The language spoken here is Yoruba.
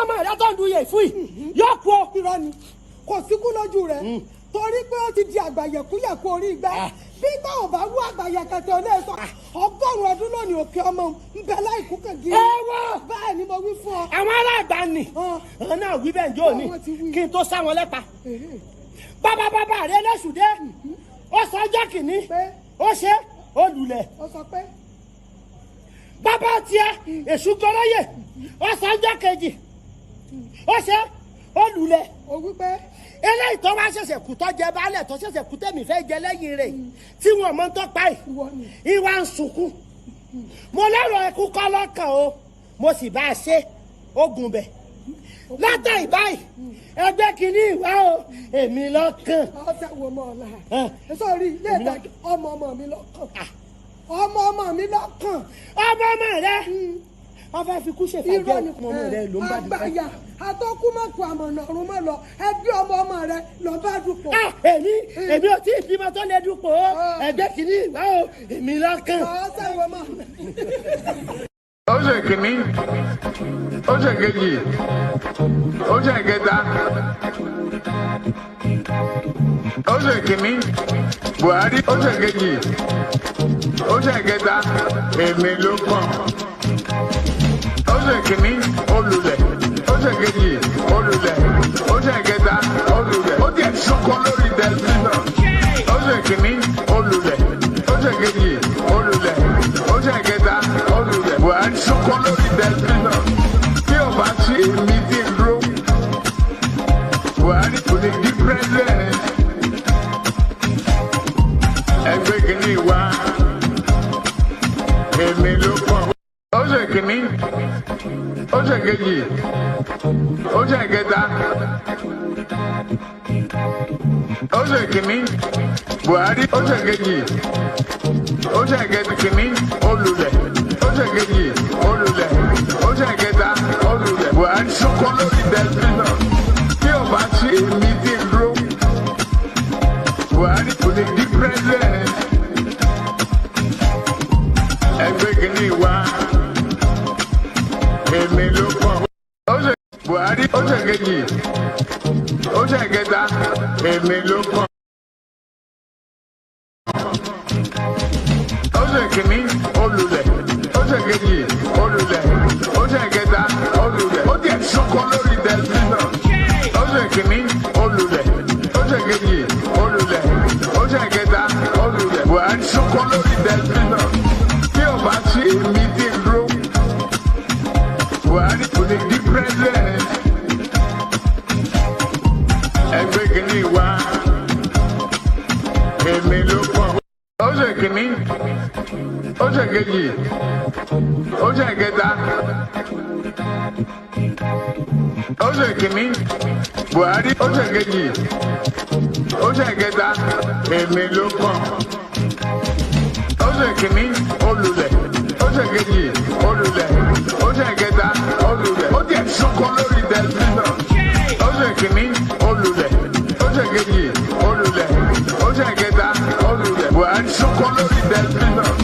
ọmọ rẹ tó ń du yẹ fún yìí yóò kú o. irọ́ ni kò síkú lójú rẹ̀ torí pé ó ti di àgbàyẹ̀kúyẹ̀kú orí ìgbà bí táwọn bá wú àgbàyẹ̀kẹ̀tẹ̀ ọ̀lẹ́ sọ 100 ọdún lónìí òkè ọmọ ń bẹ láìkú kẹ̀gí. bẹ́ẹ̀ ni mo wí fún ọ. àwọn aláàgbà ni àwọn náà wí bẹ́ẹ̀ njó ni kí n tó sá wọn lẹ́pa. bàbá rẹ lẹ́sùn dé ó sọ ọjọ́ kìíní ó ṣe ó lulẹ̀. ó sọ pé. bàbá tiẹ̀ èṣù gọlọ́yè ó sọ ọjọ́ kejì ó ṣe ó lulẹ̀. ó wí pé. eléyìí tó wá ṣẹ̀ṣẹ̀ kú tó jẹ baálẹ̀ tó ṣẹ̀ṣẹ̀ kú tẹ̀mí fẹ́ jẹ lẹ́yìn rẹ̀ tí wọn mọ́ tó pa yìí ìwà ń sunkún mo lérò ẹkú kọ́ lọ́kàn o mo sì bá a ṣe ogun bẹ̀ látàrí báyìí ẹgbẹ́ kìíní ìwà o èmi lọ́kàn. ọ̀sẹ̀ wo mọ̀ ọ́la sọ́ọ́rí ilé ìdájọ́ ọmọ mi lọ́kàn ọmọ mi lọ́kàn. ọmọ rẹ wọ́n fẹ́ fi kú ṣèfàjẹ́ ọmọ rẹ ló ń bá dùn. àgbàyà àtọ́kù má kó àmọ̀nà ọ̀run mọ́ lọ ẹbí ọmọ rẹ lọ bá dùpọ̀. èmi ò tí ì bímọ tó lè dùpọ̀ o ẹgbẹ́ kìíní ìwà o èmi lọ́kàn. ọ̀sẹ̀ wo mọ̀. ó ṣe kìíní ó ṣe kejì ó ṣe kẹta ó ṣe kìíní Buhari ó ṣe kejì ó ṣe kẹta èmi ló kàn ó ṣe kìíní olùlẹ̀ ó ṣe kejì olùlẹ̀ ó ṣe kẹta olùlẹ̀ ó tiẹ̀ sọkọ lórí tẹlifíṣàn ó ṣe kìíní olùlẹ̀ ó ṣe kejì olùlẹ̀ ó ṣe kẹta olùlẹ̀ Buhari sọkọ lórí tẹlifíṣàn tí o bá ṣe èmi tí ń dúró Buhari kò lè di president ẹgbẹ́ kìíní wá èmi ló kàn ó ṣe kìíní ó ṣe kejì ó ṣe kẹta ó ṣe kìíní Buhari ó ṣe kejì ó ṣe kẹta kìíní olùlẹ̀ ó ṣe kejì olùlẹ̀ ó ṣe kẹta olùlẹ̀ Buhari sọkọ lórí tẹlifíṣàn tí o bá ṣe èmi tí ń dúró Buhari kò lè di president ẹgbẹ́ kìíní wá èmi ló kàn ó ṣe Buhari ó ṣe kejì ó ṣe kẹta èmi ló kàn ó ṣe kìíní olùlẹ̀ ó ṣe kejì olùlẹ̀ ó ṣe kẹta olùlẹ̀ ó tiẹ̀ sọkọ lórí tẹlifíṣàn ó ṣe kìíní olùlẹ̀ ó ṣe kejì olùlẹ̀ ó ṣe kẹta olùlẹ̀ Buhari sọkọ lórí tẹlifíṣàn tí o bá ṣe èmi tí ń dúró Buhari kò lè di president ẹgbẹ́ kìíní wá èmi ló kàn ó ṣe kìíní ó ṣe kejì ó ṣe kẹta ó ṣe kìíní Buhari ó ṣe kejì ó ṣe kẹta èmi ló kàn ó ṣe kìíní olùlẹ̀ ó ṣe kejì olùlẹ̀ ó ṣe kẹta olùlẹ̀ ó tiẹ̀ sọkọ lórí tẹlifíṣàn ó ṣe kìíní olùlẹ̀ ó ṣe kejì olùlẹ̀ ó ṣe kẹta olùlẹ̀ Buhari sọkọ lórí tẹlifíṣàn